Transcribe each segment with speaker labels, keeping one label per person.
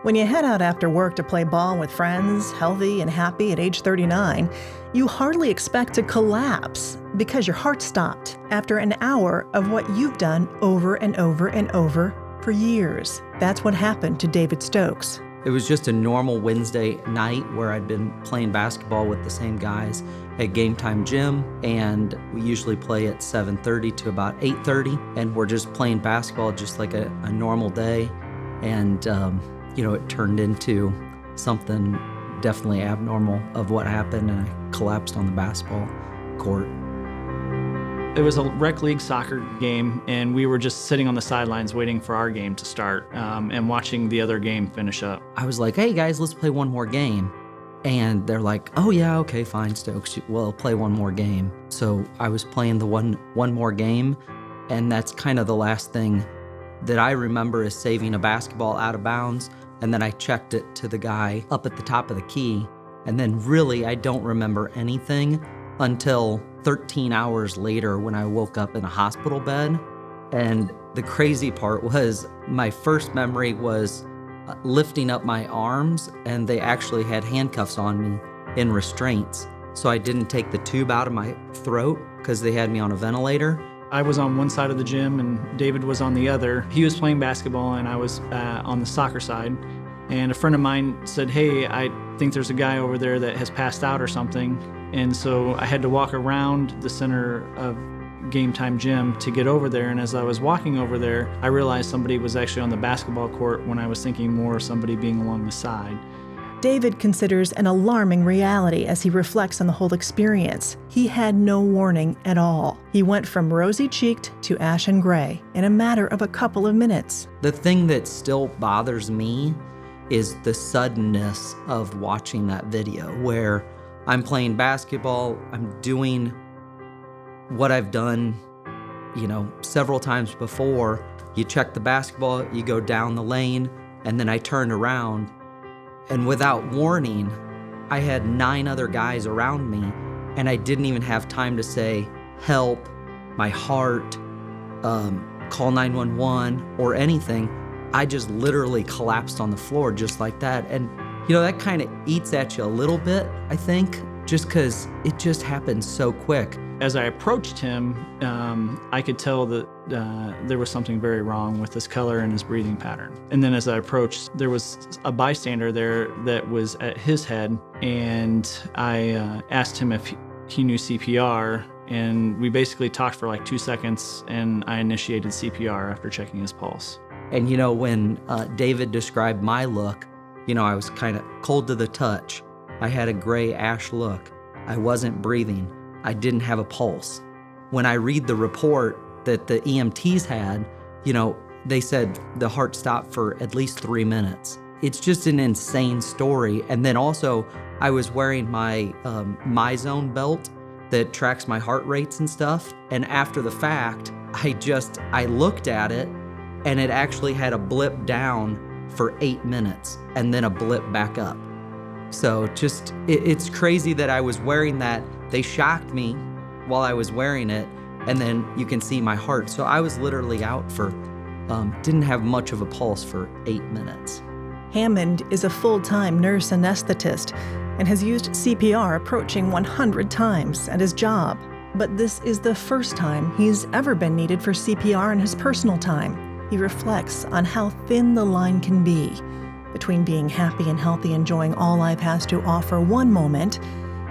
Speaker 1: When you head out after work to play ball with friends, healthy and happy at age 39, you hardly expect to collapse because your heart stopped after an hour of what you've done over and over and over for years. That's what happened to David Stokes.
Speaker 2: It was just a normal Wednesday night where I'd been playing basketball with the same guys at Game Time Gym, and we usually play at 7:30 to about 8:30, and we're just playing basketball just like a normal day. And it turned into something definitely abnormal of what happened, and I collapsed on the basketball court.
Speaker 3: It was a rec league soccer game, and we were just sitting on the sidelines waiting for our game to start and watching the other game finish up.
Speaker 2: I was like, hey guys, let's play one more game. And they're like, oh yeah, okay, fine, Stokes, we'll play one more game. So I was playing the one more game, and that's kind of the last thing that I remember is saving a basketball out of bounds, and then I checked it to the guy up at the top of the key, and then really I don't remember anything until 13 hours later when I woke up in a hospital bed. And the crazy part was my first memory was lifting up my arms, and they actually had handcuffs on me in restraints. So I didn't take the tube out of my throat because they had me on a ventilator.
Speaker 3: I was on one side of the gym and David was on the other. He was playing basketball and I was on the soccer side. And a friend of mine said, hey, I think there's a guy over there that has passed out or something. And so I had to walk around the center of Game Time Gym to get over there. And as I was walking over there, I realized somebody was actually on the basketball court when I was thinking more of somebody being along the side.
Speaker 1: David considers an alarming reality as he reflects on the whole experience. He had no warning at all. He went from rosy-cheeked to ashen gray in a matter of a couple of minutes.
Speaker 2: The thing that still bothers me is the suddenness of watching that video where I'm playing basketball, I'm doing what I've done, several times before. You check the basketball, you go down the lane, and then I turned around, and without warning, I had 9 other guys around me, and I didn't even have time to say, help, my heart, call 911 or anything. I just literally collapsed on the floor just like that. And that kind of eats at you a little bit, I think, just because it just happened so quick.
Speaker 3: As I approached him, I could tell that there was something very wrong with his color and his breathing pattern. And then as I approached, there was a bystander there that was at his head, and I asked him if he knew CPR, and we basically talked for like 2 seconds, and I initiated CPR after checking his pulse.
Speaker 2: And when David described my look, I was kind of cold to the touch. I had a gray ash look. I wasn't breathing. I didn't have a pulse. When I read the report that the EMTs had, they said the heart stopped for at least 3 minutes. It's just an insane story. And then also, I was wearing my MyZone belt that tracks my heart rates and stuff. And after the fact, I looked at it, and it actually had a blip down for 8 minutes and then a blip back up. So it's crazy that I was wearing that. They shocked me while I was wearing it, and then you can see my heart. So I was literally out for, didn't have much of a pulse for 8 minutes.
Speaker 1: Hammond is a full-time nurse anesthetist and has used CPR approaching 100 times at his job. But this is the first time he's ever been needed for CPR in his personal time. He reflects on how thin the line can be between being happy and healthy, enjoying all life has to offer one moment,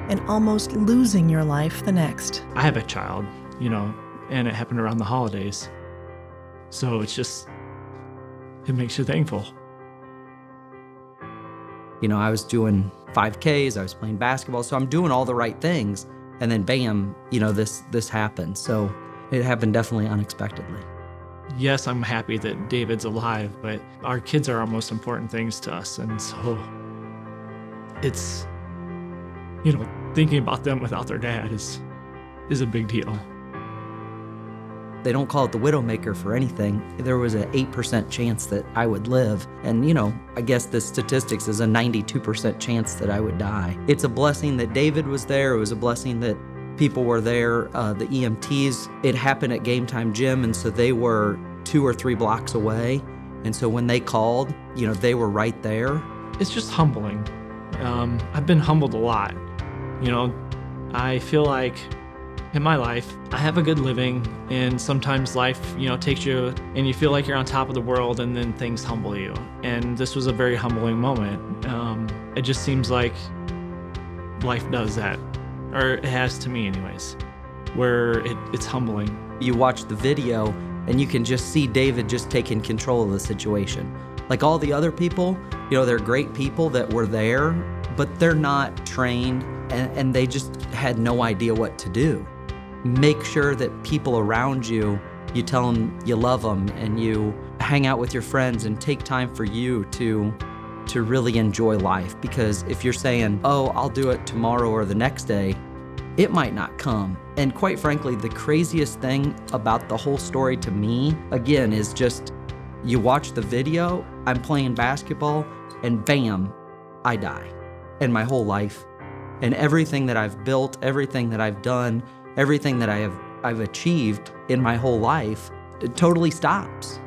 Speaker 1: and almost losing your life the next.
Speaker 3: I have a child, and it happened around the holidays. So it makes you thankful.
Speaker 2: I was doing 5Ks, I was playing basketball, so I'm doing all the right things. And then bam, this happened. So it happened definitely unexpectedly.
Speaker 3: Yes, I'm happy that David's alive, but our kids are our most important things to us. And so it's, thinking about them without their dad is a big deal.
Speaker 2: They don't call it the Widowmaker for anything. There was an 8% chance that I would live. And, I guess the statistics is a 92% chance that I would die. It's a blessing that David was there. It was a blessing that people were there. The EMTs, it happened at Game Time Gym, and so they were 2 or 3 blocks away. And so when they called, they were right there.
Speaker 3: It's just humbling. I've been humbled a lot. I feel like in my life, I have a good living, and sometimes life, takes you and you feel like you're on top of the world, and then things humble you. And this was a very humbling moment. It just seems like life does that, or it has to me anyways, where it's humbling.
Speaker 2: You watch the video and you can just see David just taking control of the situation. Like all the other people, they're great people that were there, but they're not trained and they just had no idea what to do. Make sure that people around you, you tell them you love them and you hang out with your friends and take time for you to really enjoy life. Because if you're saying, oh, I'll do it tomorrow or the next day, it might not come. And quite frankly, the craziest thing about the whole story to me, again, is just you watch the video, I'm playing basketball, and bam, I die. And my whole life and everything that I've built, everything that I've done, everything that I've achieved in my whole life, it totally stops.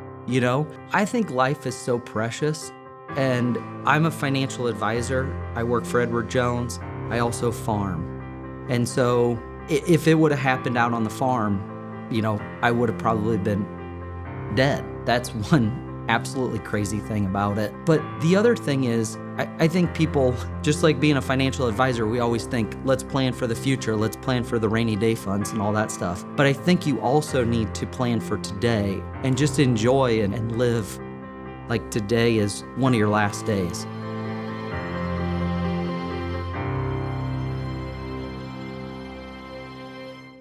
Speaker 2: I think life is so precious, and I'm a financial advisor. I work for Edward Jones. I also farm. And so if it would have happened out on the farm, I would have probably been dead. That's one absolutely crazy thing about it. But the other thing is, I think people, just like being a financial advisor, we always think, let's plan for the future, let's plan for the rainy day funds and all that stuff. But I think you also need to plan for today and just enjoy and live like today is one of your last days.